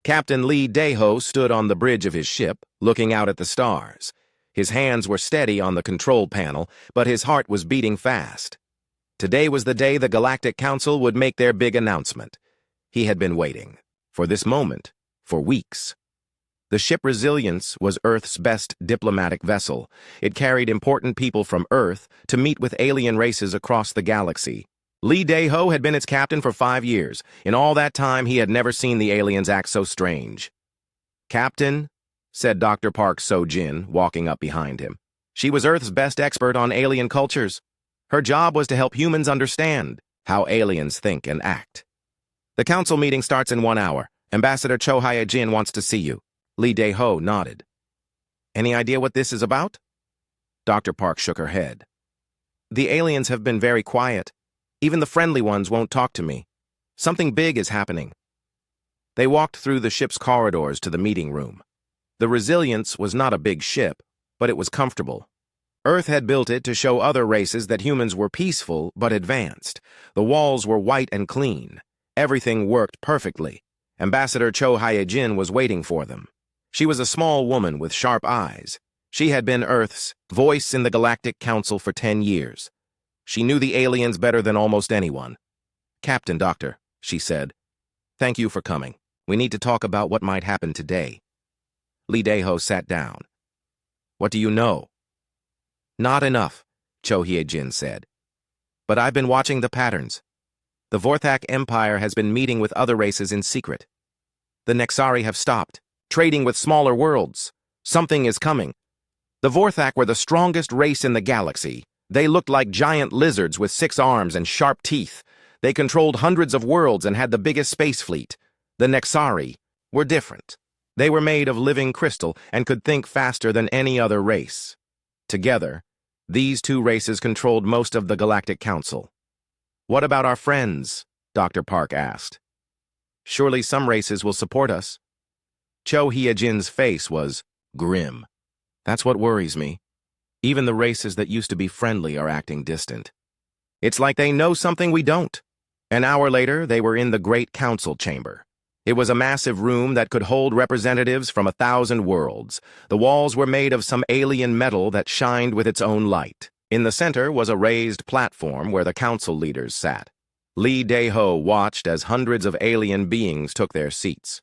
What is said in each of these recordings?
Captain Lee Daeho stood on the bridge of his ship, looking out at the stars. His hands were steady on the control panel, but his heart was beating fast. Today was the day the Galactic Council would make their big announcement. He had been waiting for this moment for weeks. The ship Resilience was Earth's best diplomatic vessel. It carried important people from Earth to meet with alien races across the galaxy. Lee Daeho had been its captain for 5 years. In all that time, he had never seen the aliens act so strange. "Captain," said Dr. Park So-jin, walking up behind him. She was Earth's best expert on alien cultures. Her job was to help humans understand how aliens think and act. "The council meeting starts in 1 hour. Ambassador Cho Hae-jin wants to see you." Lee Daeho nodded. "Any idea what this is about?" Dr. Park shook her head. "The aliens have been very quiet. Even the friendly ones won't talk to me. Something big is happening." They walked through the ship's corridors to the meeting room. The Resilience was not a big ship, but it was comfortable. Earth had built it to show other races that humans were peaceful but advanced. The walls were white and clean. Everything worked perfectly. Ambassador Cho Hae-jin was waiting for them. She was a small woman with sharp eyes. She had been Earth's voice in the Galactic Council for 10 years. She knew the aliens better than almost anyone. "Captain Doctor," she said, "thank you for coming. We need to talk about what might happen today." Lee Daeho sat down. "What do you know?" "Not enough," Cho Hae-jin said. "But I've been watching the patterns. The Vorthak Empire has been meeting with other races in secret. The Nexari have stopped, trading with smaller worlds. Something is coming. The Vorthak were the strongest race in the galaxy. They looked like giant lizards with 6 arms and sharp teeth. They controlled hundreds of worlds and had the biggest space fleet. The Nexari were different. They were made of living crystal and could think faster than any other race. Together, these 2 races controlled most of the Galactic Council. "What about our friends?" Dr. Park asked. "Surely some races will support us." Cho Hae-jin's face was grim. "That's what worries me. Even the races that used to be friendly are acting distant. It's like they know something we don't." An hour later, they were in the Great Council Chamber. It was a massive room that could hold representatives from 1,000 worlds. The walls were made of some alien metal that shined with its own light. In the center was a raised platform where the council leaders sat. Lee Daeho watched as hundreds of alien beings took their seats.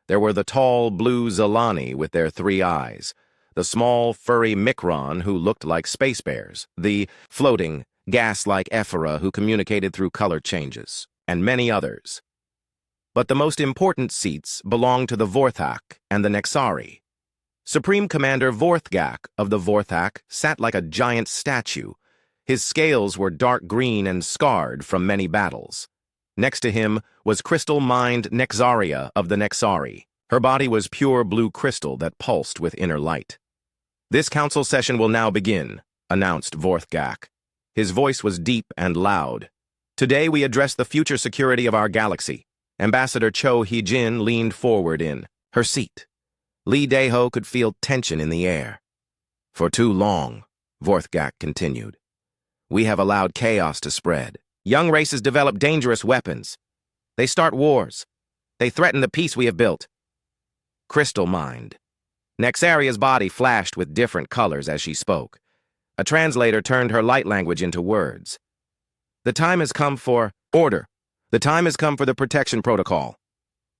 There were the tall blue Zilani with their 3 eyes, the small furry Micron who looked like space bears, the floating, gas-like Ephora who communicated through color changes, and many others. But the most important seats belonged to the Vorthak and the Nexari. Supreme Commander Vorthgak of the Vorthak sat like a giant statue. His scales were dark green and scarred from many battles. Next to him was crystal-mined Nexaria of the Nexari. Her body was pure blue crystal that pulsed with inner light. "This council session will now begin," announced Vorthgak. His voice was deep and loud. "Today we address the future security of our galaxy." Ambassador Cho Hae-jin leaned forward in her seat. Lee Daeho could feel tension in the air. "For too long," Vorthgak continued, "we have allowed chaos to spread. Young races develop dangerous weapons. They start wars. They threaten the peace we have built." Crystal mind. Nexaria's body flashed with different colors as she spoke. A translator turned her light language into words. "The time has come for order. The time has come for the protection protocol."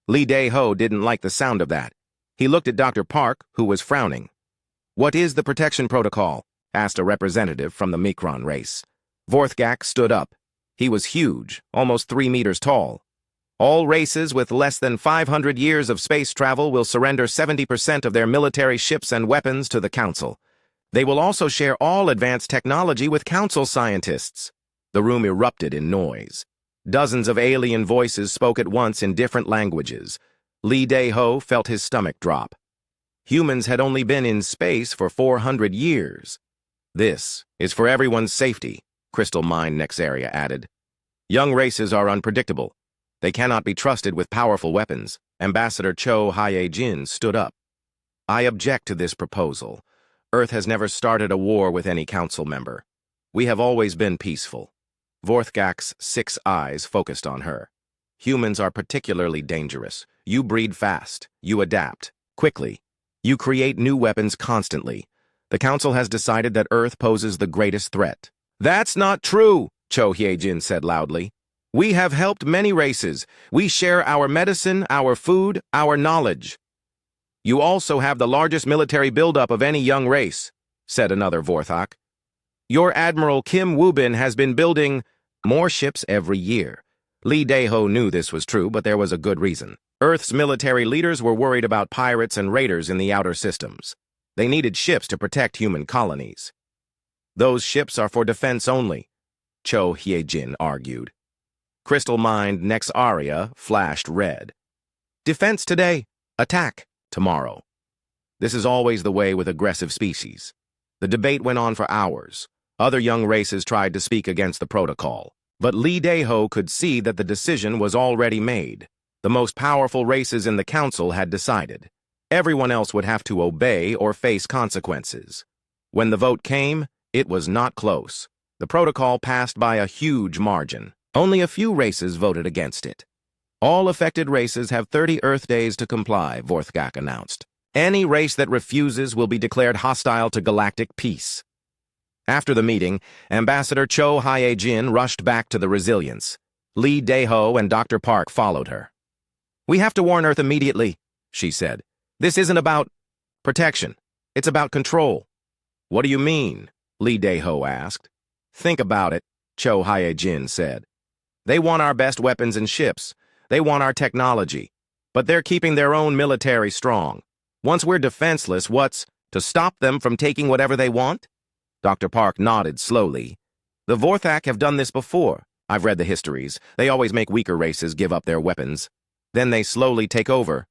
Lee Daeho didn't like the sound of that. He looked at Dr. Park, who was frowning. "What is the protection protocol?" asked a representative from the Micron race. Vorthgak stood up. He was huge, almost 3 meters tall. "All races with less than 500 years of space travel will surrender 70% of their military ships and weapons to the Council. They will also share all advanced technology with Council scientists." The room erupted in noise. Dozens of alien voices spoke at once in different languages. Lee Daeho felt his stomach drop. Humans had only been in space for 400 years. "This is for everyone's safety," Crystal Mind Nexaria added. "Young races are unpredictable. They cannot be trusted with powerful weapons." Ambassador Cho Hae-jin stood up. "I object to this proposal. Earth has never started a war with any council member. We have always been peaceful." Vorthgak's 6 eyes focused on her. "Humans are particularly dangerous. You breed fast. You adapt. Quickly. You create new weapons constantly. The Council has decided that Earth poses the greatest threat. That's not true, Cho Hyejin said loudly. We have helped many races. We share our medicine, our food, our knowledge. You also have the largest military buildup of any young race, said another Vorthok. Your Admiral Kim Woo-bin has been building more ships every year. Lee Dae-ho knew this was true, but there was a good reason. Earth's military leaders were worried about pirates and raiders in the outer systems. They needed ships to protect human colonies. Those ships are for defense only, Cho Hyejin argued. Crystal Mind Nexaria flashed red. Defense today, attack tomorrow. This is always the way with aggressive species. The debate went on for hours. Other young races tried to speak against the protocol. But Lee Dae-ho could see that the decision was already made. The most powerful races in the Council had decided. Everyone else would have to obey or face consequences. When the vote came, it was not close. The protocol passed by a huge margin. Only a few races voted against it. All affected races have 30 Earth days to comply, Vorthgak announced. Any race that refuses will be declared hostile to galactic peace. After the meeting, Ambassador Cho Hyejin rushed back to the Resilience. Lee Dae-ho and Dr. Park followed her. We have to warn Earth immediately, she said. This isn't about protection. It's about control. What do you mean? Lee Dae-ho asked. Think about it, Cho Hyejin said. They want our best weapons and ships. They want our technology. But they're keeping their own military strong. Once we're defenseless, what's to stop them from taking whatever they want? Dr. Park nodded slowly. The Vorthak have done this before. I've read the histories. They always make weaker races give up their weapons. Then they slowly take over.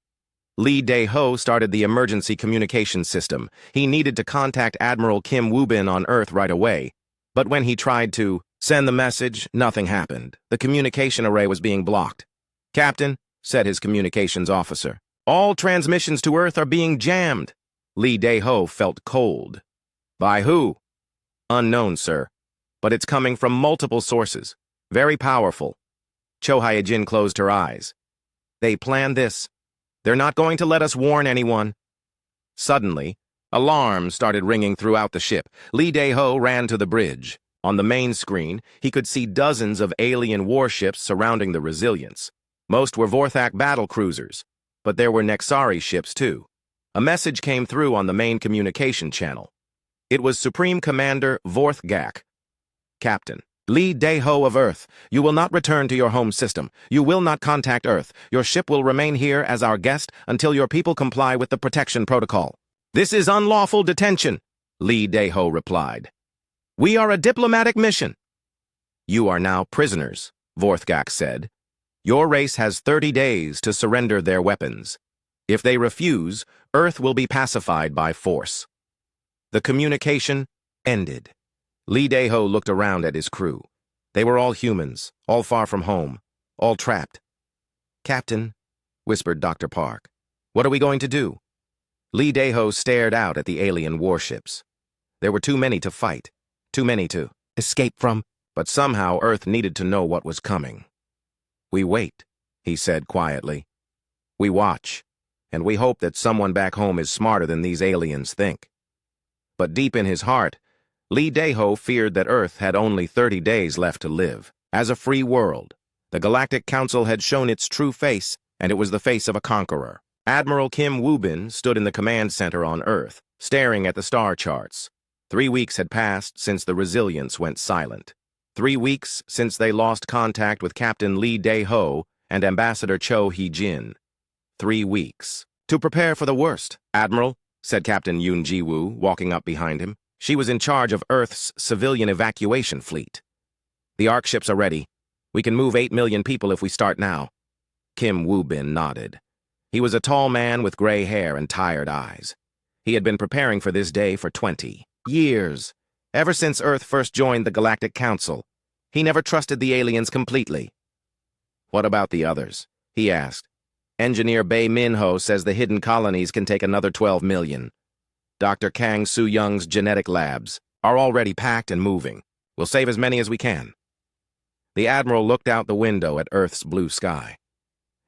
Lee Dae-ho started the emergency communication system. He needed to contact Admiral Kim Woo-bin on Earth right away. But when he tried to send the message, nothing happened. The communication array was being blocked. Captain, said his communications officer, all transmissions to Earth are being jammed. Lee Dae-ho felt cold. By who? Unknown, sir. But it's coming from multiple sources. Very powerful. Cho Hyejin closed her eyes. They planned this. They're not going to let us warn anyone. Suddenly, alarms started ringing throughout the ship. Lee Dae-ho ran to the bridge. On the main screen, he could see dozens of alien warships surrounding the Resilience. Most were Vorthak battle cruisers, but there were Nexari ships too. A message came through on the main communication channel. It was Supreme Commander Vorthgak. Captain, Lee Dae-ho of Earth, you will not return to your home system. You will not contact Earth. Your ship will remain here as our guest until your people comply with the protection protocol. This is unlawful detention, Lee Dae-ho replied. We are a diplomatic mission. You are now prisoners, Vorthgak said. Your race has 30 days to surrender their weapons. If they refuse, Earth will be pacified by force. The communication ended. Lee Dae-ho looked around at his crew. They were all humans, all far from home, all trapped. Captain, whispered Dr. Park, what are we going to do? Lee Dae-ho stared out at the alien warships. There were too many to fight, too many to escape from, but somehow Earth needed to know what was coming. We wait, he said quietly. We watch, and we hope that someone back home is smarter than these aliens think. But deep in his heart, Lee Dae-ho feared that Earth had only 30 days left to live. As a free world, the Galactic Council had shown its true face, and it was the face of a conqueror. Admiral Kim Woo-bin stood in the command center on Earth, staring at the star charts. 3 weeks had passed since the Resilience went silent. 3 weeks since they lost contact with Captain Lee Dae-ho and Ambassador Cho Hyejin. 3 weeks. To prepare for the worst, Admiral, said Captain Yoon Ji-woo, walking up behind him. She was in charge of Earth's civilian evacuation fleet. The Ark ships are ready. We can move 8 million people if we start now. Kim Woo-bin nodded. He was a tall man with gray hair and tired eyes. He had been preparing for this day for 20 years, ever since Earth first joined the Galactic Council. He never trusted the aliens completely. What about the others? He asked. Engineer Bae Min-ho says the hidden colonies can take another 12 million. Dr. Kang Soo-young's genetic labs are already packed and moving. We'll save as many as we can. The Admiral looked out the window at Earth's blue sky.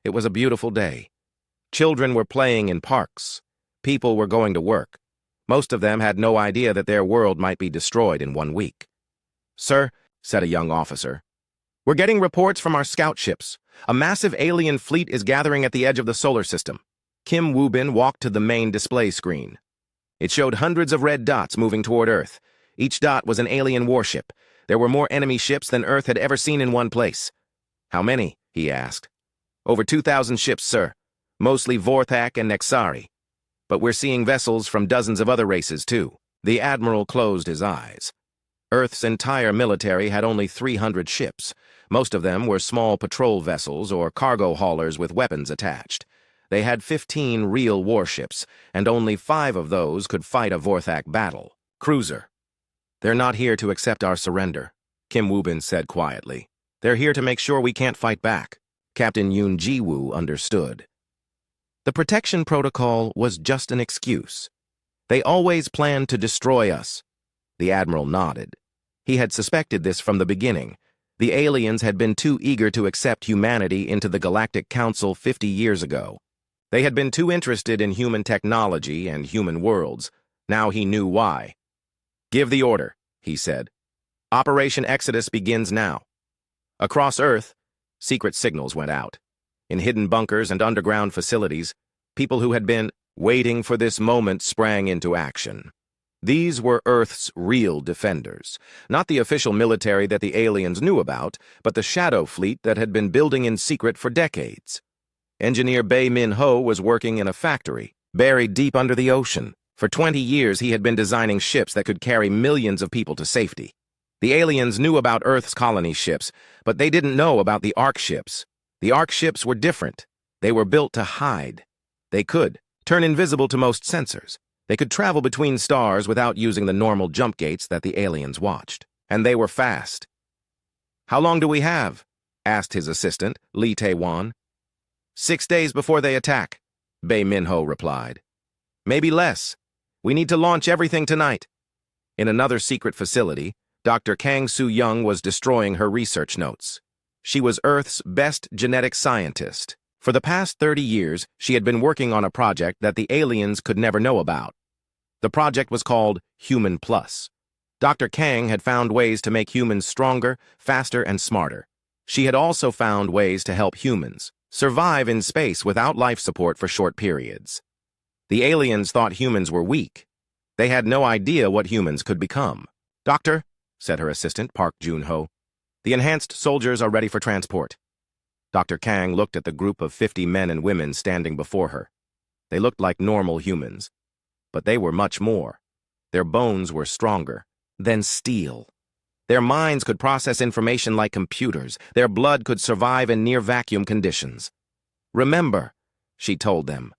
It was a beautiful day. Children were playing in parks. People were going to work. Most of them had no idea that their world might be destroyed in 1 week. "Sir," said a young officer, "we're getting reports from our scout ships. A massive alien fleet is gathering at the edge of the solar system." Kim Woo-bin walked to the main display screen. It showed hundreds of red dots moving toward Earth. Each dot was an alien warship. There were more enemy ships than Earth had ever seen in one place. "How many?" he asked. "Over 2,000 ships, sir. Mostly Vorthak and Nexari. But we're seeing vessels from dozens of other races, too." The admiral closed his eyes. Earth's entire military had only 300 ships. Most of them were small patrol vessels or cargo haulers with weapons attached. They had 15 real warships, and only 5 of those could fight a Vorthak battle. "Cruiser." "They're not here to accept our surrender," Kim Woo-bin said quietly. "They're here to make sure we can't fight back." Captain Yoon Ji-woo understood. The protection protocol was just an excuse. "They always planned to destroy us." The admiral nodded. He had suspected this from the beginning. The aliens had been too eager to accept humanity into the Galactic Council 50 years ago. They had been too interested in human technology and human worlds. Now he knew why. "Give the order," he said. "Operation Exodus begins now." Across Earth, secret signals went out. In hidden bunkers and underground facilities, people who had been waiting for this moment sprang into action. These were Earth's real defenders, not the official military that the aliens knew about, but the shadow fleet that had been building in secret for decades. Engineer Bae Min-ho was working in a factory, buried deep under the ocean. For 20 years, he had been designing ships that could carry millions of people to safety. The aliens knew about Earth's colony ships, but they didn't know about the Ark ships. The Ark ships were different. They were built to hide. They could turn invisible to most sensors. They could travel between stars without using the normal jump gates that the aliens watched. And they were fast. "How long do we have?" asked his assistant, Lee Tae-won. 6 days before they attack," Bae Min-ho replied. "Maybe less. We need to launch everything tonight." In another secret facility, Dr. Kang Soo-young was destroying her research notes. She was Earth's best genetic scientist. For the past 30 years, she had been working on a project that the aliens could never know about. The project was called Human Plus. Dr. Kang had found ways to make humans stronger, faster, and smarter. She had also found ways to help humans survive in space without life support for short periods. The aliens thought humans were weak. They had no idea what humans could become. "Doctor," said her assistant, Park Jun-ho, "the enhanced soldiers are ready for transport." Dr. Kang looked at the group of 50 men and women standing before her. They looked like normal humans, but they were much more. Their bones were stronger than steel. Their minds could process information like computers. Their blood could survive in near-vacuum conditions. "Remember," she told them,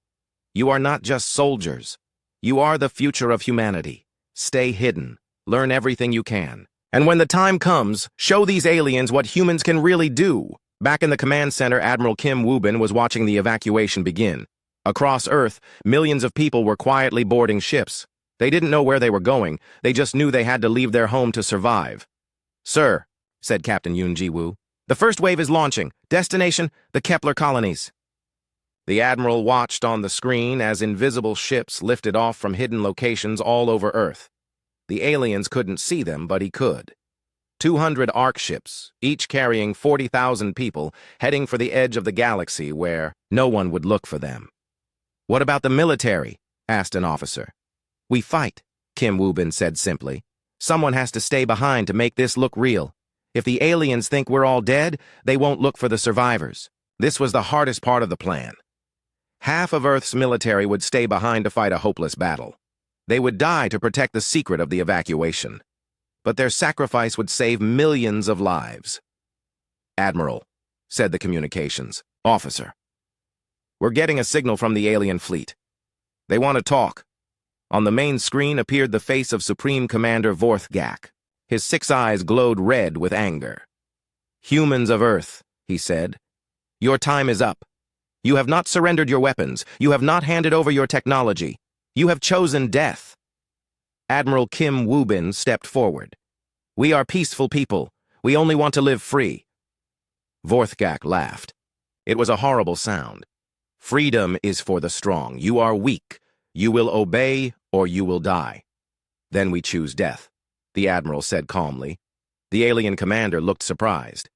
"you are not just soldiers. You are the future of humanity. Stay hidden. Learn everything you can. And when the time comes, show these aliens what humans can really do." Back in the command center, Admiral Kim Woo-bin was watching the evacuation begin. Across Earth, millions of people were quietly boarding ships. They didn't know where they were going. They just knew they had to leave their home to survive. "Sir," said Captain Yoon Ji-woo, "the first wave is launching. Destination, the Kepler colonies." The Admiral watched on the screen as invisible ships lifted off from hidden locations all over Earth. The aliens couldn't see them, but he could. 200 Ark ships, each carrying 40,000 people, heading for the edge of the galaxy where no one would look for them. "What about the military?" asked an officer. "We fight," Kim Woo-bin said simply. "Someone has to stay behind to make this look real. If the aliens think we're all dead, they won't look for the survivors." This was the hardest part of the plan. Half of Earth's military would stay behind to fight a hopeless battle. They would die to protect the secret of the evacuation. But their sacrifice would save millions of lives. "Admiral," said the communications officer, "we're getting a signal from the alien fleet. They want to talk." On the main screen appeared the face of Supreme Commander Vorthak. His 6 eyes glowed red with anger. "Humans of Earth," he said, "your time is up. You have not surrendered your weapons. You have not handed over your technology. You have chosen death." Admiral Kim Woo-bin stepped forward. "We are peaceful people. We only want to live free." Vorthak laughed. It was a horrible sound. Freedom is for the strong. You are weak. You will obey or you will die. Then we choose death, the Admiral said calmly. The alien commander looked surprised.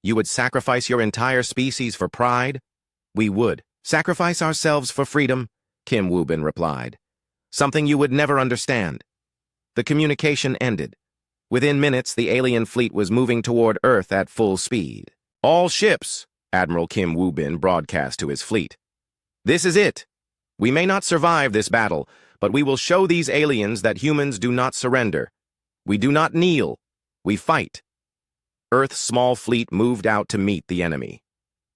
You would sacrifice your entire species for pride? We would. Sacrifice ourselves for freedom, Kim Woo-bin replied. Something you would never understand. The communication ended. Within minutes, the alien fleet was moving toward Earth at full speed. All ships, Admiral Kim Woo-bin broadcast to his fleet. This is it. We may not survive this battle, but we will show these aliens that humans do not surrender. We do not kneel. We fight. Earth's small fleet moved out to meet the enemy.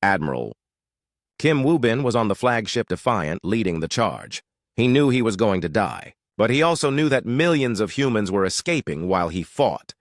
Admiral Kim Woo-bin was on the flagship Defiant, leading the charge. He knew he was going to die, but he also knew that millions of humans were escaping while he fought.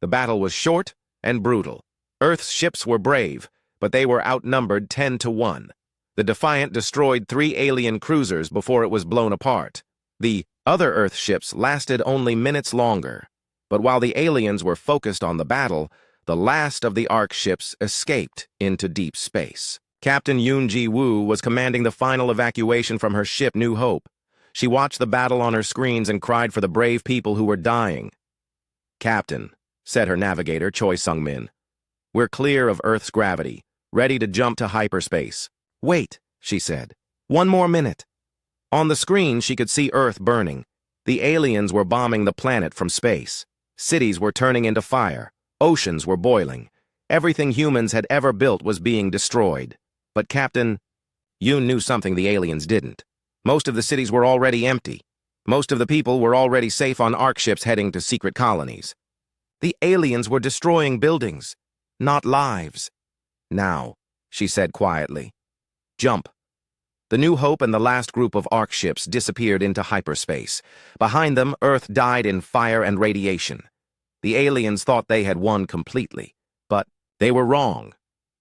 The battle was short and brutal. Earth's ships were brave, but they were outnumbered 10-1. The Defiant destroyed 3 alien cruisers before it was blown apart. The other Earth ships lasted only minutes longer, but while the aliens were focused on the battle, the last of the Ark ships escaped into deep space. Captain Yoon Ji-woo was commanding the final evacuation from her ship New Hope. She watched the battle on her screens and cried for the brave people who were dying. Captain, said her navigator, Choi Sung-min, we're clear of Earth's gravity, ready to jump to hyperspace. Wait, she said. 1 more minute. On the screen, she could see Earth burning. The aliens were bombing the planet from space. Cities were turning into fire. Oceans were boiling. Everything humans had ever built was being destroyed. But Captain, Yoon knew something the aliens didn't. Most of the cities were already empty. Most of the people were already safe on Ark ships heading to secret colonies. The aliens were destroying buildings, not lives. Now, she said quietly, jump. The New Hope and the last group of Ark ships disappeared into hyperspace. Behind them, Earth died in fire and radiation. The aliens thought they had won completely, but they were wrong.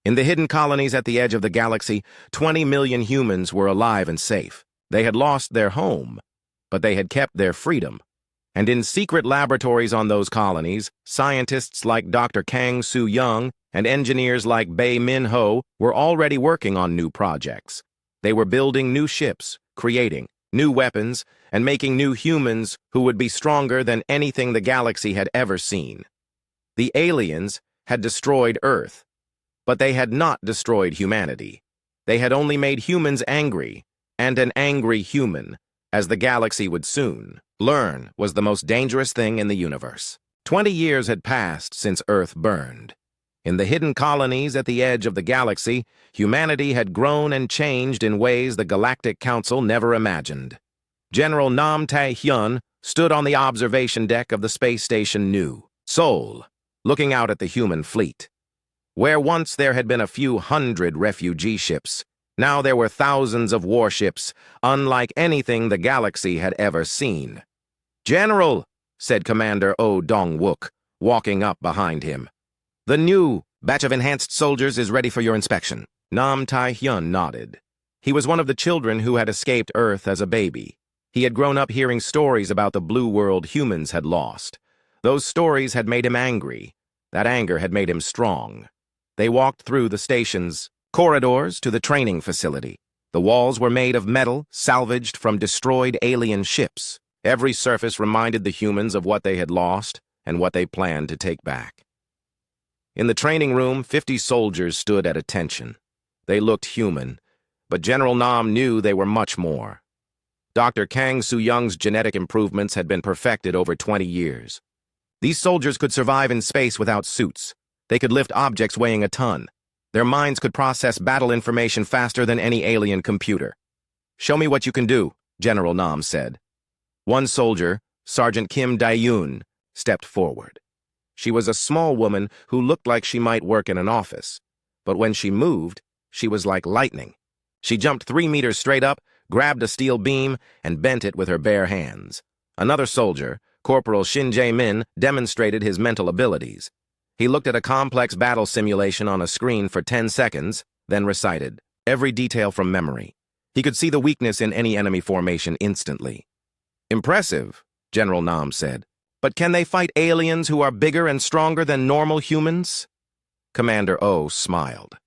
In the hidden colonies at the edge of the galaxy, 20 million humans were alive and safe. They had lost their home, but they had kept their freedom. And in secret laboratories on those colonies, scientists like Dr. Kang Soo-young and engineers like Bae Min-ho were already working on new projects. They were building new ships, creating new weapons, and making new humans who would be stronger than anything the galaxy had ever seen. The aliens had destroyed Earth, but they had not destroyed humanity. They had only made humans angry, and an angry human, as the galaxy would soon learn, was the most dangerous thing in the universe. 20 years had passed since Earth burned. In the hidden colonies at the edge of the galaxy, humanity had grown and changed in ways the Galactic Council never imagined. General Nam Tae-hyun stood on the observation deck of the space station New Seoul, looking out at the human fleet. Where once there had been a few hundred refugee ships, now there were thousands of warships, unlike anything the galaxy had ever seen. General, said Commander Oh Dong-wook, walking up behind him. The new batch of enhanced soldiers is ready for your inspection. Nam Tae-hyun nodded. He was one of the children who had escaped Earth as a baby. He had grown up hearing stories about the blue world humans had lost. Those stories had made him angry. That anger had made him strong. They walked through the station's corridors to the training facility. The walls were made of metal, salvaged from destroyed alien ships. Every surface reminded the humans of what they had lost and what they planned to take back. In the training room, 50 soldiers stood at attention. They looked human, but General Nam knew they were much more. Dr. Kang Soo-young's genetic improvements had been perfected over 20 years. These soldiers could survive in space without suits. They could lift objects weighing a ton. Their minds could process battle information faster than any alien computer. Show me what you can do, General Nam said. One soldier, Sergeant Kim Dae-yoon, stepped forward. She was a small woman who looked like she might work in an office. But when she moved, she was like lightning. She jumped 3 meters straight up, grabbed a steel beam, and bent it with her bare hands. Another soldier, Corporal Shin Jae-min, demonstrated his mental abilities. He looked at a complex battle simulation on a screen for 10 seconds, then recited every detail from memory. He could see the weakness in any enemy formation instantly. Impressive, General Nam said. But can they fight aliens who are bigger and stronger than normal humans? Commander O smiled.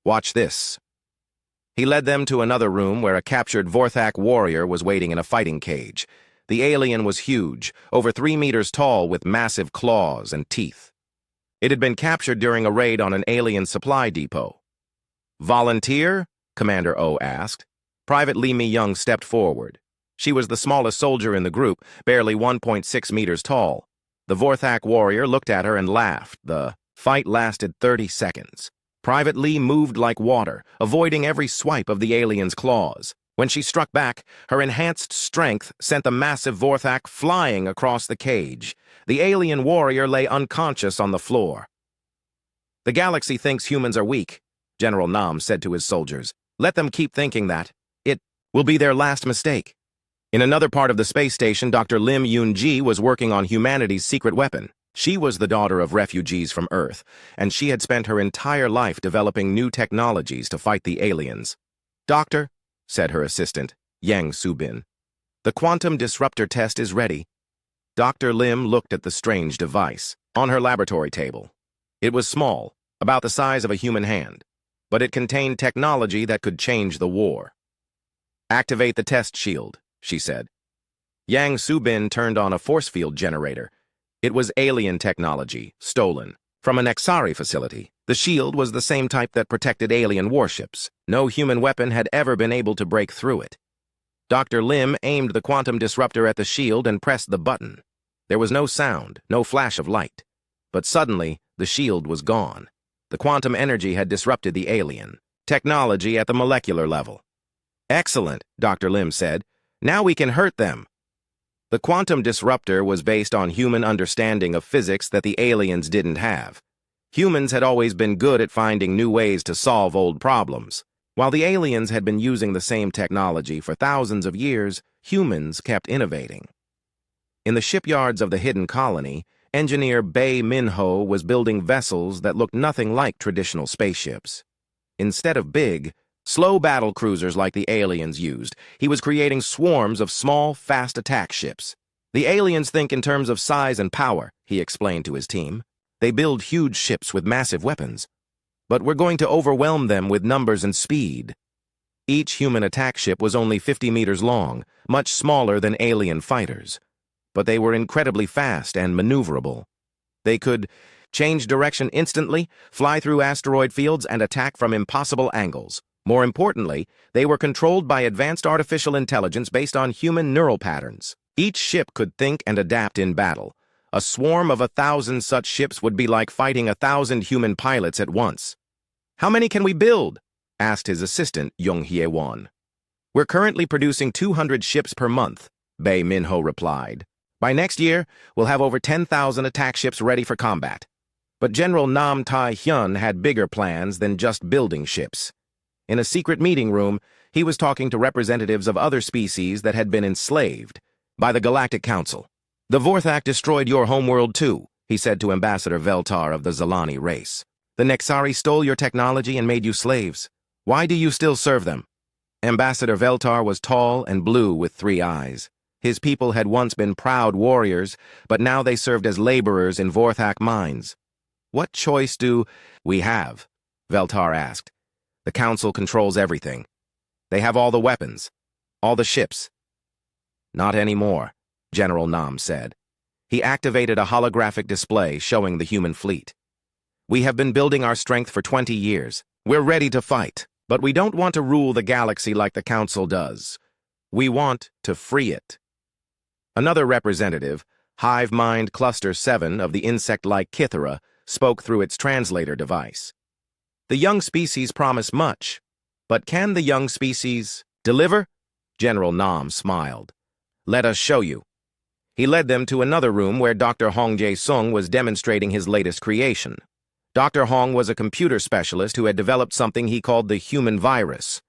Watch this. He led them to another room where a captured Vorthak warrior was waiting in a fighting cage. The alien was huge, over 3 meters tall with massive claws and teeth. It had been captured during a raid on an alien supply depot. "Volunteer?" Commander O asked. Private Lee Mi-young stepped forward. She was the smallest soldier in the group, barely 1.6 meters tall. The Vorthak warrior looked at her and laughed. The fight lasted 30 seconds. Private Lee moved like water, avoiding every swipe of the alien's claws. When she struck back, her enhanced strength sent the massive Vorthak flying across the cage. The alien warrior lay unconscious on the floor. "The galaxy thinks humans are weak," General Nam said to his soldiers. "Let them keep thinking that. It will be their last mistake." In another part of the space station, Dr. Lim Yoon-ji was working on humanity's secret weapon. She was the daughter of refugees from Earth, and she had spent her entire life developing new technologies to fight the aliens. "Doctor," said her assistant, Yang Subin, "the quantum disruptor test is ready." Dr. Lim looked at the strange device on her laboratory table. It was small, about the size of a human hand, but it contained technology that could change the war. "Activate the test shield," she said. Yang Subin turned on a force field generator. It was alien technology, stolen from an Nexari facility. The shield was the same type that protected alien warships. No human weapon had ever been able to break through it. Dr. Lim aimed the quantum disruptor at the shield and pressed the button. There was no sound, no flash of light. But suddenly, the shield was gone. The quantum energy had disrupted the alien technology at the molecular level. "Excellent," Dr. Lim said. "Now we can hurt them." The quantum disruptor was based on human understanding of physics that the aliens didn't have. Humans had always been good at finding new ways to solve old problems. While the aliens had been using the same technology for thousands of years, humans kept innovating. In the shipyards of the hidden colony, engineer Bae Min-ho was building vessels that looked nothing like traditional spaceships. Instead of big, slow battle cruisers like the aliens used, he was creating swarms of small, fast attack ships. "The aliens think in terms of size and power," he explained to his team. "They build huge ships with massive weapons. But we're going to overwhelm them with numbers and speed." Each human attack ship was only 50 meters long, much smaller than alien fighters. But they were incredibly fast and maneuverable. They could change direction instantly, fly through asteroid fields, and attack from impossible angles. More importantly, they were controlled by advanced artificial intelligence based on human neural patterns. Each ship could think and adapt in battle. A swarm of 1,000 such ships would be like fighting 1,000 human pilots at once. "How many can we build?" asked his assistant, Jung Hye-won. "We're currently producing 200 ships per month," Bae Min-ho replied. "By next year, we'll have over 10,000 attack ships ready for combat." But General Nam Tai-hyun had bigger plans than just building ships. In a secret meeting room, he was talking to representatives of other species that had been enslaved by the Galactic Council. "The Vorthak destroyed your homeworld too," he said to Ambassador Veltar of the Zalani race. "The Nexari stole your technology and made you slaves. Why do you still serve them?" Ambassador Veltar was tall and blue with 3 eyes. His people had once been proud warriors, but now they served as laborers in Vorthak mines. "What choice do we have?" Veltar asked. "The Council controls everything. They have all the weapons, all the ships." "Not anymore," General Nam said. He activated a holographic display showing the human fleet. "We have been building our strength for 20 years. We're ready to fight, but we don't want to rule the galaxy like the Council does. We want to free it." Another representative, Hive Mind Cluster 7 of the insect-like Kithara, spoke through its translator device. "The young species promise much, but can the young species deliver?" General Nam smiled. "Let us show you." He led them to another room where Dr. Hong Jae-sung was demonstrating his latest creation. Dr. Hong was a computer specialist who had developed something he called the human virus.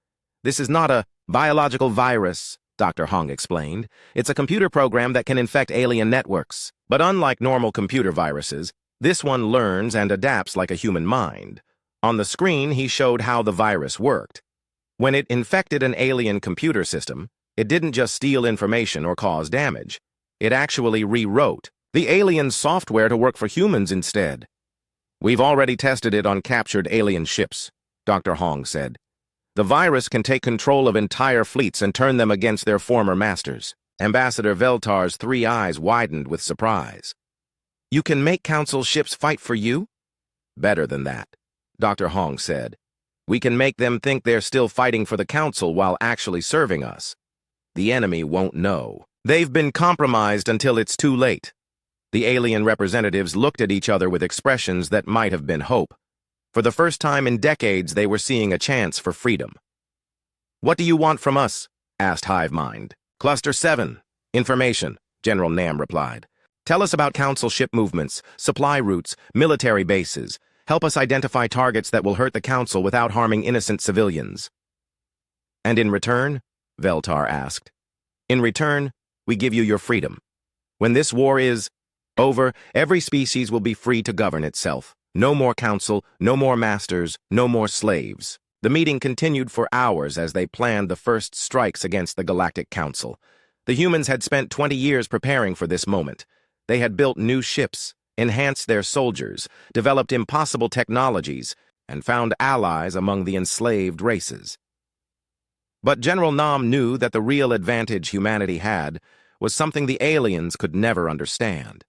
"This is not a biological virus," Dr. Hong explained. "It's a computer program that can infect alien networks. But unlike normal computer viruses, this one learns and adapts like a human mind." On the screen, he showed how the virus worked. When it infected an alien computer system, it didn't just steal information or cause damage. It actually rewrote the alien software to work for humans instead. "We've already tested it on captured alien ships," Dr. Hong said. The virus can take control of entire fleets and turn them against their former masters. Ambassador Veltar's three eyes widened with surprise. You can make Council ships fight for you? Better than that, Dr. Hong said. We can make them think they're still fighting for the Council while actually serving us. The enemy won't know. They've been compromised until it's too late. The alien representatives looked at each other with expressions that might have been hope. For the first time in decades, they were seeing a chance for freedom. What do you want from us? Asked Hivemind. Cluster 7. Information, General Nam replied. Tell us about Council ship movements, supply routes, military bases. Help us identify targets that will hurt the Council without harming innocent civilians. And in return? Veltar asked. In return, we give you your freedom. When this war is over, every species will be free to govern itself. No more Council, no more masters, no more slaves. The meeting continued for hours as they planned the first strikes against the Galactic Council. The humans had spent 20 years preparing for this moment. They had built new ships, enhanced their soldiers, developed impossible technologies, and found allies among the enslaved races. But General Nam knew that the real advantage humanity had was something the aliens could never understand.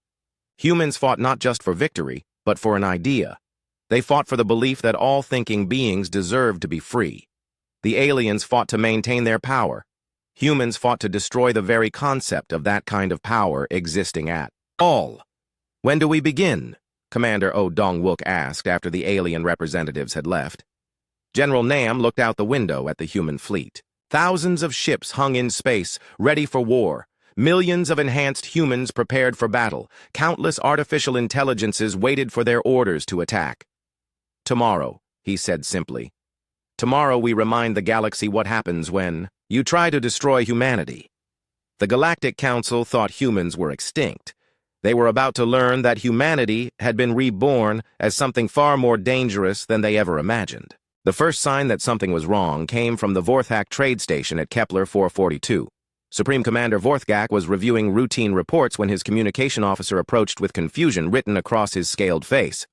Humans fought not just for victory, but for an idea. They fought for the belief that all thinking beings deserved to be free. The aliens fought to maintain their power. Humans fought to destroy the very concept of that kind of power existing at all. When do we begin? Commander O Dong-wook asked after the alien representatives had left. General Nam looked out the window at the human fleet. Thousands of ships hung in space, ready for war. Millions of enhanced humans prepared for battle. Countless artificial intelligences waited for their orders to attack. Tomorrow, he said simply. Tomorrow we remind the galaxy what happens when you try to destroy humanity. The Galactic Council thought humans were extinct. They were about to learn that humanity had been reborn as something far more dangerous than they ever imagined. The first sign that something was wrong came from the Vorthak trade station at Kepler 442. Supreme Commander Vorthak was reviewing routine reports when his communication officer approached with confusion written across his scaled face.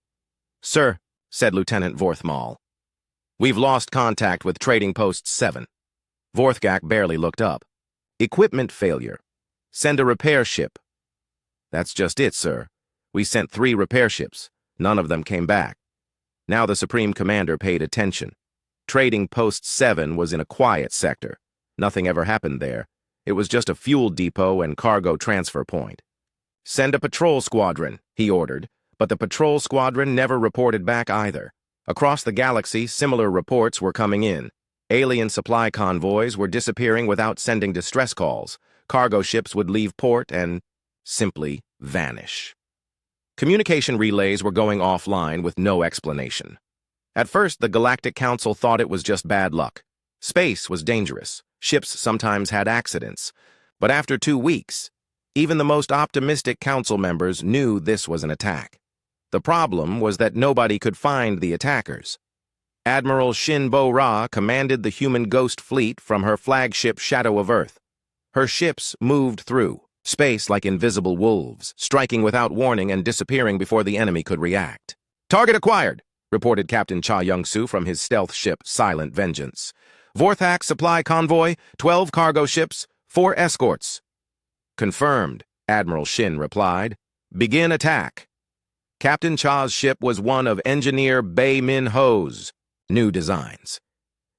Sir, said Lieutenant Vorthmal, we've lost contact with Trading Post 7. Vorthak barely looked up. Equipment failure. Send a repair ship. That's just it, sir. We sent 3 repair ships. None of them came back. Now the Supreme Commander paid attention. Trading Post 7 was in a quiet sector. Nothing ever happened there. It was just a fuel depot and cargo transfer point. Send a patrol squadron, he ordered, but the patrol squadron never reported back either. Across the galaxy, similar reports were coming in. Alien supply convoys were disappearing without sending distress calls. Cargo ships would leave port and simply vanish. Communication relays were going offline with no explanation. At first, the Galactic Council thought it was just bad luck. Space was dangerous. Ships sometimes had accidents. But after 2 weeks, even the most optimistic council members knew this was an attack. The problem was that nobody could find the attackers. Admiral Shin Bo-ra commanded the human ghost fleet from her flagship Shadow of Earth. Her ships moved through space like invisible wolves, striking without warning and disappearing before the enemy could react. Target acquired, reported Captain Cha Young-soo from his stealth ship Silent Vengeance. Vorthak supply convoy, 12 cargo ships, 4 escorts. Confirmed, Admiral Shin replied. Begin attack. Captain Cha's ship was one of Engineer Bae Min-ho's new designs.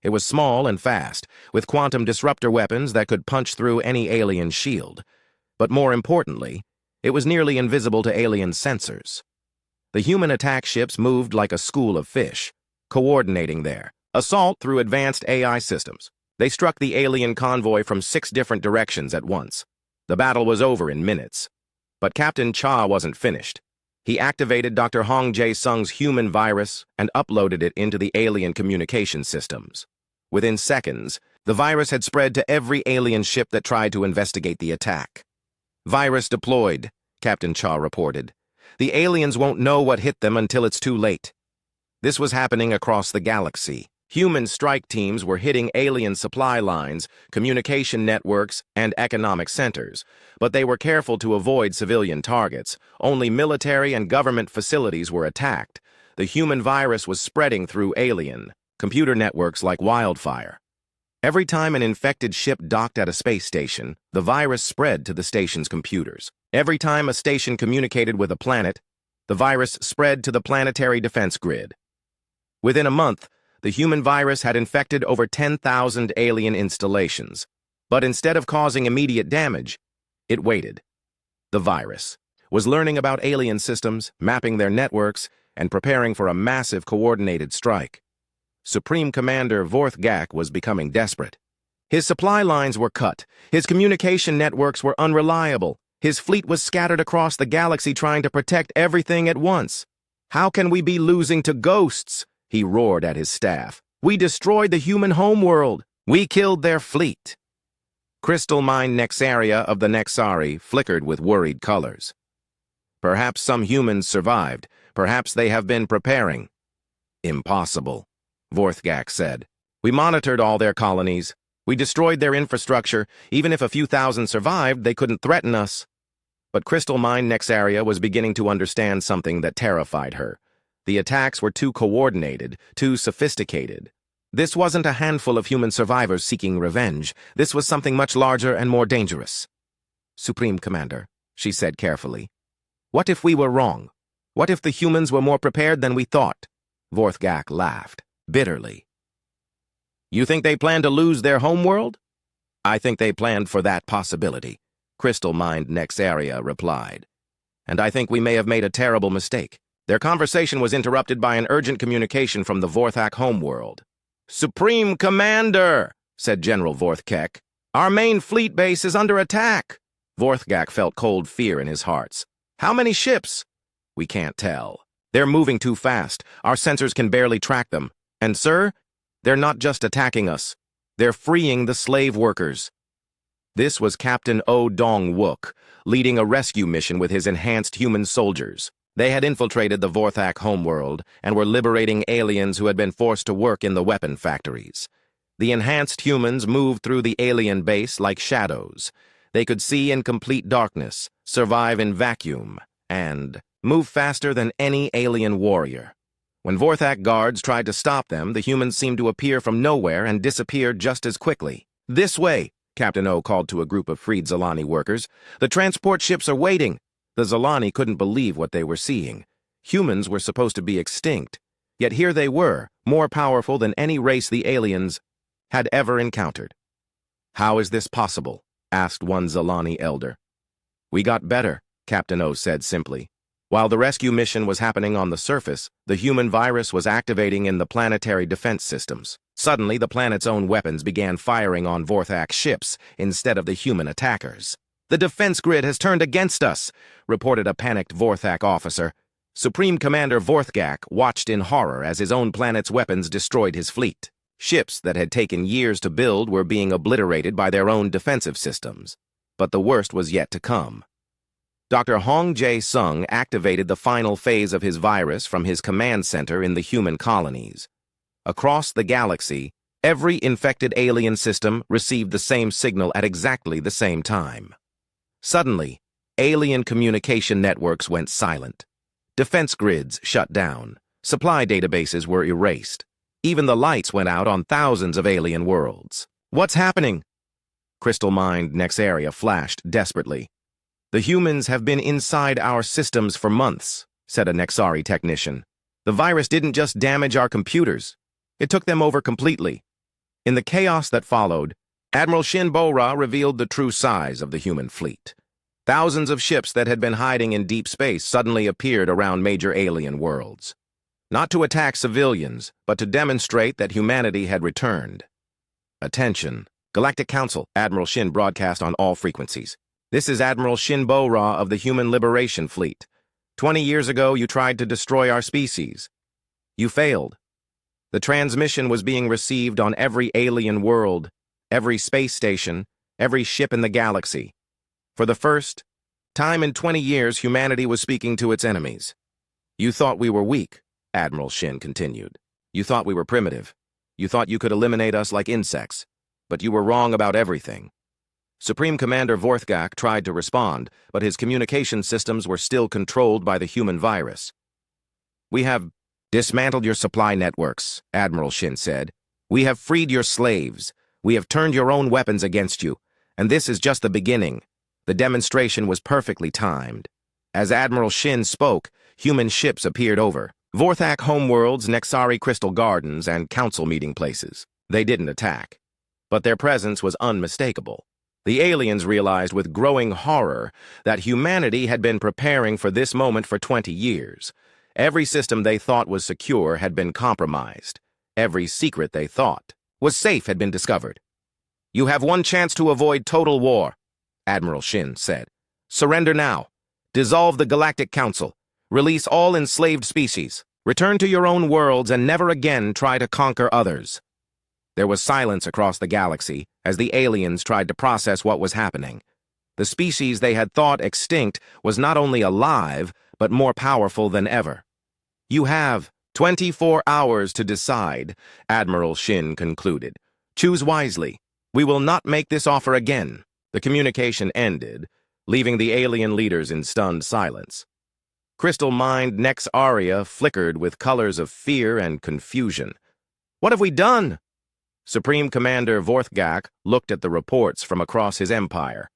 It was small and fast, with quantum disruptor weapons that could punch through any alien shield. But more importantly, it was nearly invisible to alien sensors. The human attack ships moved like a school of fish, coordinating their assault through advanced AI systems. They struck the alien convoy from 6 different directions at once. The battle was over in minutes. But Captain Cha wasn't finished. He activated Dr. Hong Jae-sung's human virus and uploaded it into the alien communication systems. Within seconds, the virus had spread to every alien ship that tried to investigate the attack. Virus deployed, Captain Cha reported. The aliens won't know what hit them until it's too late. This was happening across the galaxy. Human strike teams were hitting alien supply lines, communication networks, and economic centers, but they were careful to avoid civilian targets. Only military and government facilities were attacked. The human virus was spreading through alien computer networks like wildfire. Every time an infected ship docked at a space station, the virus spread to the station's computers. Every time a station communicated with a planet, the virus spread to the planetary defense grid. Within a month, the human virus had infected over 10,000 alien installations. But instead of causing immediate damage, it waited. The virus was learning about alien systems, mapping their networks, and preparing for a massive coordinated strike. Supreme Commander Vorthgak was becoming desperate. His supply lines were cut, his communication networks were unreliable, his fleet was scattered across the galaxy trying to protect everything at once. "How can we be losing to ghosts?" he roared at his staff. "We destroyed the human homeworld. We killed their fleet." Crystal Mine Nexaria of the Nexari flickered with worried colors. "Perhaps some humans survived. Perhaps they have been preparing." "Impossible," Vorthgak said. "We monitored all their colonies. We destroyed their infrastructure. Even if a few thousand survived, they couldn't threaten us." But Crystal Mine Nexaria was beginning to understand something that terrified her. The attacks were too coordinated, too sophisticated. This wasn't a handful of human survivors seeking revenge. This was something much larger and more dangerous. "Supreme Commander," she said carefully, "what if we were wrong? What if the humans were more prepared than we thought?" Vorthgak laughed, bitterly. "You think they plan to lose their homeworld?" "I think they planned for that possibility," Crystal Mind Nexaria replied. "And I think we may have made a terrible mistake." Their conversation was interrupted by an urgent communication from the Vorthak homeworld. "Supreme Commander," said General Vorthgak, "our main fleet base is under attack." Vorthgak felt cold fear in his heart. "How many ships?" "We can't tell. They're moving too fast. Our sensors can barely track them. And, sir, they're not just attacking us. They're freeing the slave workers." This was Captain O Dong-wook, leading a rescue mission with his enhanced human soldiers. They had infiltrated the Vorthak homeworld and were liberating aliens who had been forced to work in the weapon factories. The enhanced humans moved through the alien base like shadows. They could see in complete darkness, survive in vacuum, and move faster than any alien warrior. When Vorthak guards tried to stop them, the humans seemed to appear from nowhere and disappeared just as quickly. "This way," Captain O called to a group of freed Zalani workers. "The transport ships are waiting." The Zalani couldn't believe what they were seeing. Humans were supposed to be extinct, yet here they were, more powerful than any race the aliens had ever encountered. "How is this possible?" asked one Zalani elder. "We got better," Captain O said simply. While the rescue mission was happening on the surface, the human virus was activating in the planetary defense systems. Suddenly, the planet's own weapons began firing on Vorthak ships instead of the human attackers. "The defense grid has turned against us," reported a panicked Vorthak officer. Supreme Commander Vorthgak watched in horror as his own planet's weapons destroyed his fleet. Ships that had taken years to build were being obliterated by their own defensive systems. But the worst was yet to come. Dr. Hong Jae-sung activated the final phase of his virus from his command center in the human colonies. Across the galaxy, every infected alien system received the same signal at exactly the same time. Suddenly, alien communication networks went silent. Defense grids shut down. Supply databases were erased. Even the lights went out on thousands of alien worlds. "What's happening?" Crystal Mind Nexaria flashed desperately. "The humans have been inside our systems for months," said a Nexari technician. "The virus didn't just damage our computers. It took them over completely." In the chaos that followed, Admiral Shin Bo-ra revealed the true size of the human fleet. Thousands of ships that had been hiding in deep space suddenly appeared around major alien worlds. Not to attack civilians, but to demonstrate that humanity had returned. "Attention. Galactic Council," Admiral Shin broadcast on all frequencies. "This is Admiral Shin Bo-ra of the Human Liberation Fleet. 20 years ago, you tried to destroy our species. You failed. The transmission was being received on every alien world, every space station, every ship in the galaxy. For the first time in 20 years, humanity was speaking to its enemies. You thought we were weak," Admiral Shin continued. "You thought we were primitive. You thought you could eliminate us like insects. But you were wrong about everything." Supreme Commander Vorthgak tried to respond, but his communication systems were still controlled by the human virus. "We have Dismantled your supply networks, Admiral Shin said. We have freed your slaves. We have turned your own weapons against you. And this is just the beginning. The demonstration was perfectly timed. As Admiral Shin spoke, human ships appeared over Vorthak homeworlds, Nexari crystal gardens, and council meeting places. They didn't attack, but their presence was unmistakable. The aliens realized with growing horror that humanity had been preparing for this moment for 20 years. Every system they thought was secure had been compromised. Every secret they thought was safe had been discovered. You have one chance to avoid total war, Admiral Shin said. Surrender now. Dissolve the Galactic Council. Release all enslaved species. Return to your own worlds and never again try to conquer others. There was silence across the galaxy as the aliens tried to process what was happening. The species they had thought extinct was not only alive, but more powerful than ever. You have 24 hours to decide, Admiral Shin concluded. Choose wisely. We will not make this offer again. The communication ended, leaving the alien leaders in stunned silence. Crystal Mind Nex Aria flickered with colors of fear and confusion. What have we done? Supreme Commander Vorthgak looked at the reports from across his empire.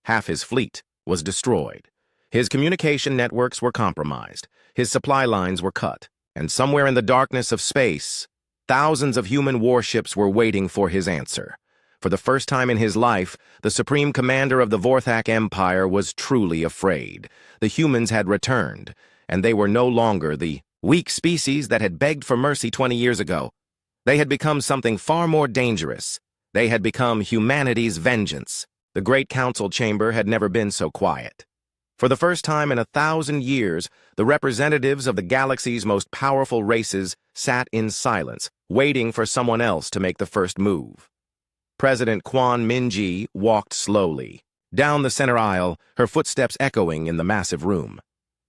Half his fleet was destroyed. His communication networks were compromised. His supply lines were cut. And somewhere in the darkness of space, thousands of human warships were waiting for his answer. For the first time in his life, the Supreme Commander of the Vorthak Empire was truly afraid. The humans had returned, and they were no longer the weak species that had begged for mercy 20 years ago. They had become something far more dangerous. They had become humanity's vengeance. The Great Council Chamber had never been so quiet. For the first time in 1,000 years, the representatives of the galaxy's most powerful races sat in silence, waiting for someone else to make the first move. President Quan Minji walked slowly. Down the center aisle, her footsteps echoing in the massive room.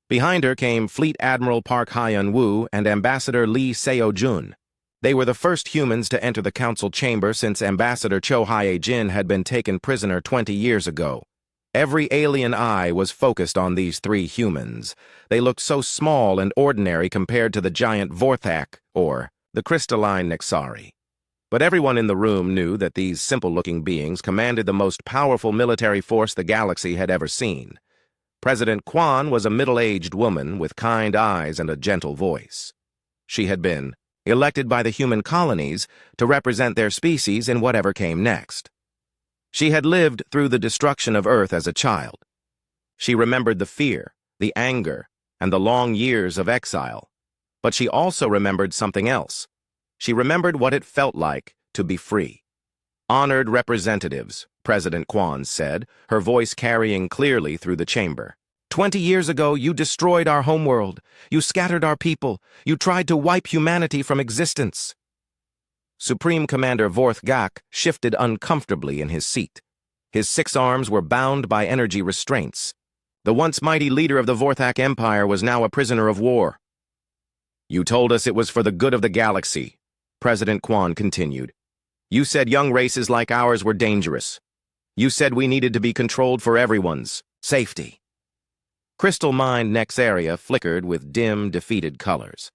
Behind her came Fleet Admiral Park Hyun-woo and Ambassador Lee Seo-jun. They were the first humans to enter the council chamber since Ambassador Cho Hye-jin had been taken prisoner 20 years ago. Every alien eye was focused on these three humans. They looked so small and ordinary compared to the giant Vorthak, or the crystalline Nexari. But everyone in the room knew that these simple-looking beings commanded the most powerful military force the galaxy had ever seen. President Quan was a middle-aged woman with kind eyes and a gentle voice. She had been elected by the human colonies to represent their species in whatever came next. She had lived through the destruction of Earth as a child. She remembered the fear, the anger, and the long years of exile. But she also remembered something else. She remembered what it felt like to be free. Honored representatives, President Quan said, her voice carrying clearly through the chamber. 20 years ago, you destroyed our homeworld. You scattered our people. You tried to wipe humanity from existence. Supreme Commander Vorthgak shifted uncomfortably in his seat. His 6 arms were bound by energy restraints. The once mighty leader of the Vorthak Empire was now a prisoner of war. You told us it was for the good of the galaxy, President Quan continued. You said young races like ours were dangerous. You said we needed to be controlled for everyone's safety. Crystal Mind Nexaria flickered with dim, defeated colors.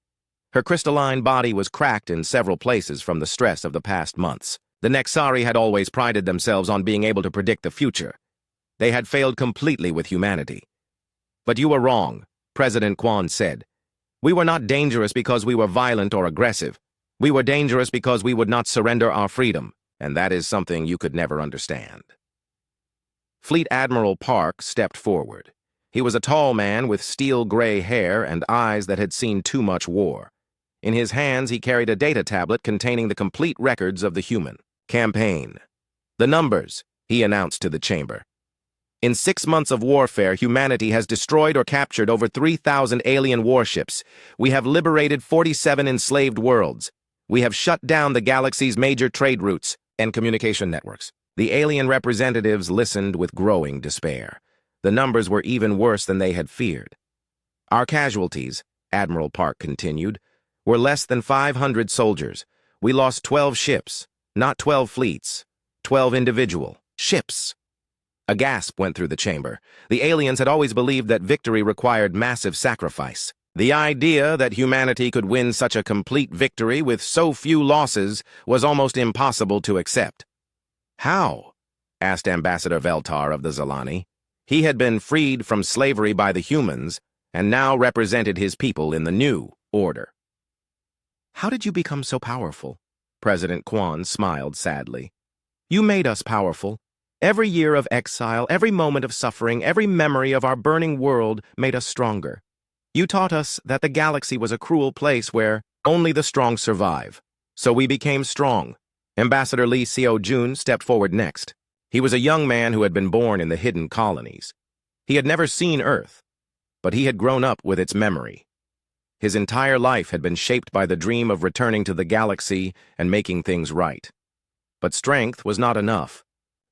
Her crystalline body was cracked in several places from the stress of the past months. The Nexari had always prided themselves on being able to predict the future. They had failed completely with humanity. But you were wrong, President Quan said. We were not dangerous because we were violent or aggressive. We were dangerous because we would not surrender our freedom, and that is something you could never understand. Fleet Admiral Park stepped forward. He was a tall man with steel-gray hair and eyes that had seen too much war. In his hands, he carried a data tablet containing the complete records of the human campaign. The numbers, he announced to the chamber. In 6 months of warfare, humanity has destroyed or captured over 3,000 alien warships. We have liberated 47 enslaved worlds. We have shut down the galaxy's major trade routes and communication networks. The alien representatives listened with growing despair. The numbers were even worse than they had feared. Our casualties, Admiral Park continued, were less than 500 soldiers. We lost 12 ships, not 12 fleets, 12 individual ships. A gasp went through the chamber. The aliens had always believed that victory required massive sacrifice. The idea that humanity could win such a complete victory with so few losses was almost impossible to accept. How? Asked Ambassador Veltar of the Zalani. He had been freed from slavery by the humans and now represented his people in the new order. How did you become so powerful? President Quan smiled sadly. You made us powerful. Every year of exile, every moment of suffering, every memory of our burning world made us stronger. You taught us that the galaxy was a cruel place where only the strong survive. So we became strong. Ambassador Lee Seo-jun stepped forward next. He was a young man who had been born in the hidden colonies. He had never seen Earth, but he had grown up with its memory. His entire life had been shaped by the dream of returning to the galaxy and making things right. But strength was not enough,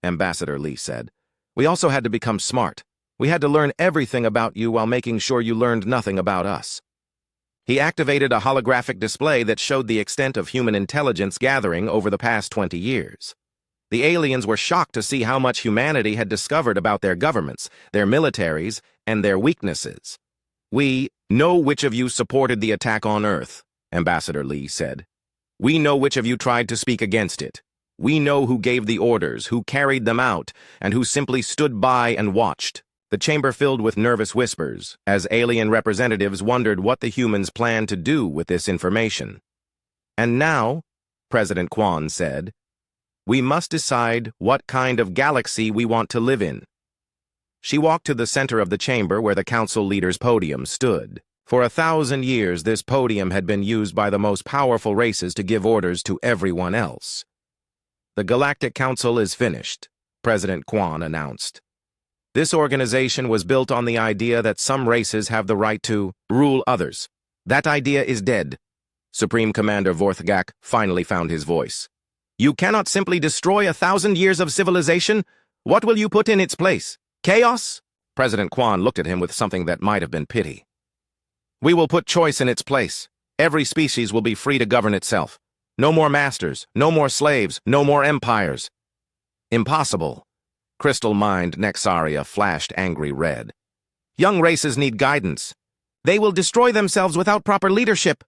Ambassador Lee said. We also had to become smart. We had to learn everything about you while making sure you learned nothing about us. He activated a holographic display that showed the extent of human intelligence gathering over the past 20 years. The aliens were shocked to see how much humanity had discovered about their governments, their militaries, and their weaknesses. We know which of you supported the attack on Earth, Ambassador Lee said. We know which of you tried to speak against it. We know who gave the orders, who carried them out, and who simply stood by and watched. The chamber filled with nervous whispers, as alien representatives wondered what the humans planned to do with this information. And now, President Quan said, we must decide what kind of galaxy we want to live in. She walked to the center of the chamber where the council leader's podium stood. For 1,000 years, this podium had been used by the most powerful races to give orders to everyone else. The Galactic Council is finished, President Quan announced. This organization was built on the idea that some races have the right to rule others. That idea is dead. Supreme Commander Vorthgak finally found his voice. You cannot simply destroy 1,000 years of civilization. What will you put in its place? Chaos? President Quan looked at him with something that might have been pity. We will put choice in its place. Every species will be free to govern itself. No more masters, no more slaves, no more empires. Impossible. Crystal Mind Nexaria flashed angry red. Young races need guidance. They will destroy themselves without proper leadership.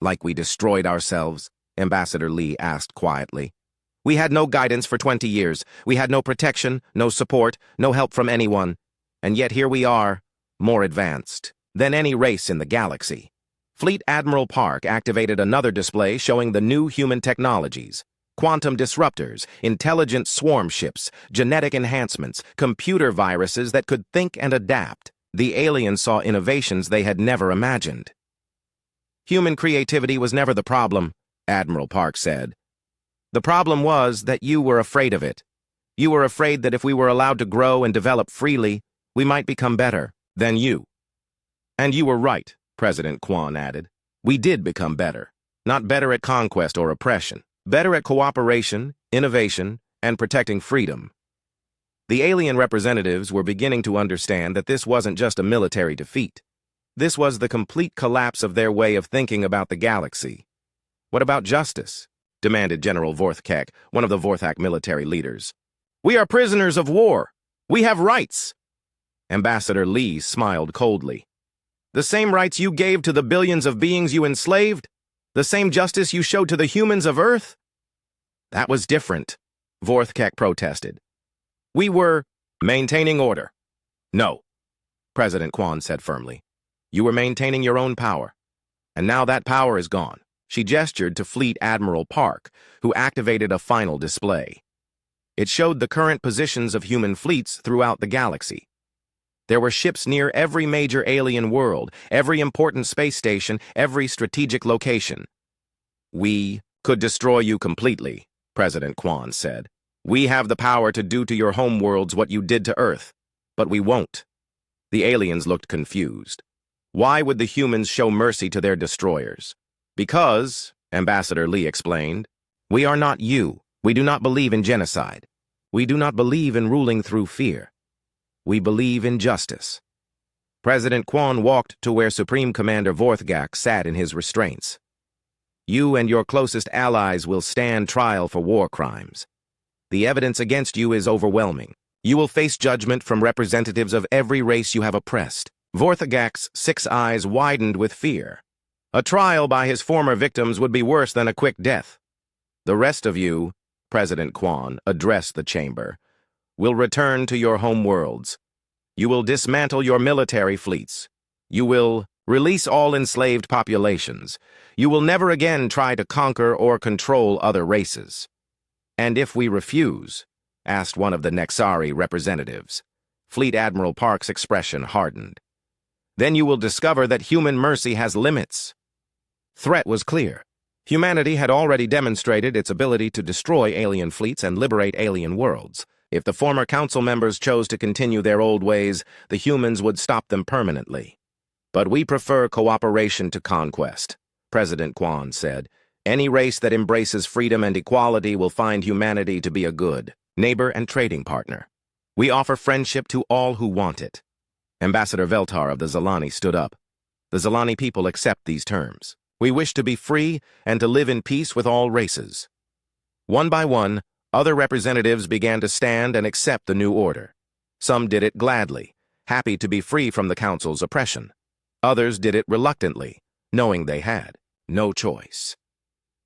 Like we destroyed ourselves, Ambassador Lee asked quietly. We had no guidance for 20 years. We had no protection, no support, no help from anyone. And yet here we are, more advanced than any race in the galaxy. Fleet Admiral Park activated another display showing the new human technologies. Quantum disruptors, intelligent swarm ships, genetic enhancements, computer viruses that could think and adapt. The aliens saw innovations they had never imagined. Human creativity was never the problem, Admiral Park said. The problem was that you were afraid of it. You were afraid that if we were allowed to grow and develop freely, we might become better than you. And you were right, President Quan added. We did become better. Not better at conquest or oppression. Better at cooperation, innovation, and protecting freedom. The alien representatives were beginning to understand that this wasn't just a military defeat. This was the complete collapse of their way of thinking about the galaxy. What about justice? Demanded General Vorthgak, one of the Vorthak military leaders. We are prisoners of war. We have rights. Ambassador Lee smiled coldly. The same rights you gave to the billions of beings you enslaved? The same justice you showed to the humans of Earth? That was different, Vorthgak protested. We were maintaining order. No, President Quan said firmly. You were maintaining your own power. And now that power is gone. She gestured to Fleet Admiral Park, who activated a final display. It showed the current positions of human fleets throughout the galaxy. There were ships near every major alien world, every important space station, every strategic location. We could destroy you completely, President Quan said. We have the power to do to your homeworlds what you did to Earth, but we won't. The aliens looked confused. Why would the humans show mercy to their destroyers? Because, Ambassador Lee explained, we are not you. We do not believe in genocide. We do not believe in ruling through fear. We believe in justice. President Quan walked to where Supreme Commander Vorthgak sat in his restraints. You and your closest allies will stand trial for war crimes. The evidence against you is overwhelming. You will face judgment from representatives of every race you have oppressed. Vorthagak's 6 eyes widened with fear. A trial by his former victims would be worse than a quick death. The rest of you, President Quan addressed the chamber, will return to your home worlds. You will dismantle your military fleets. You will release all enslaved populations. You will never again try to conquer or control other races. And if we refuse, asked one of the Nexari representatives. Fleet Admiral Park's expression hardened. Then you will discover that human mercy has limits. Threat was clear. Humanity had already demonstrated its ability to destroy alien fleets and liberate alien worlds. If the former council members chose to continue their old ways, the humans would stop them permanently. But we prefer cooperation to conquest, President Quan said. Any race that embraces freedom and equality will find humanity to be a good neighbor and trading partner. We offer friendship to all who want it. Ambassador Veltar of the Zalani stood up. The Zalani people accept these terms. We wish to be free and to live in peace with all races. One by one, other representatives began to stand and accept the new order. Some did it gladly, happy to be free from the council's oppression. Others did it reluctantly, knowing they had no choice.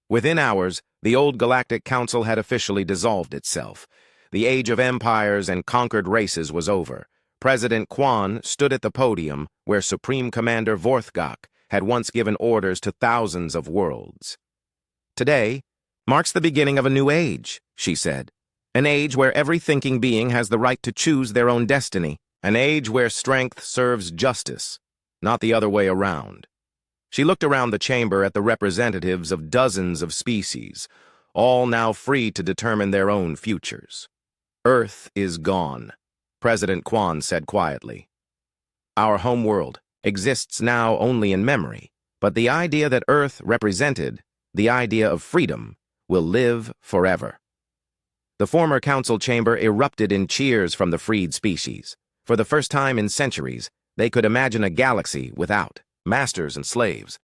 Within hours, the old Galactic Council had officially dissolved itself. The age of empires and conquered races was over. President Quan stood at the podium where Supreme Commander Vorthgak had once given orders to thousands of worlds. Today marks the beginning of a new age, she said. An age where every thinking being has the right to choose their own destiny. An age where strength serves justice, not the other way around. She looked around the chamber at the representatives of dozens of species, all now free to determine their own futures. Earth is gone, President Quan said quietly. Our homeworld exists now only in memory, but the idea that Earth represented, the idea of freedom, will live forever. The former council chamber erupted in cheers from the freed species. For the first time in centuries, they could imagine a galaxy without masters and slaves,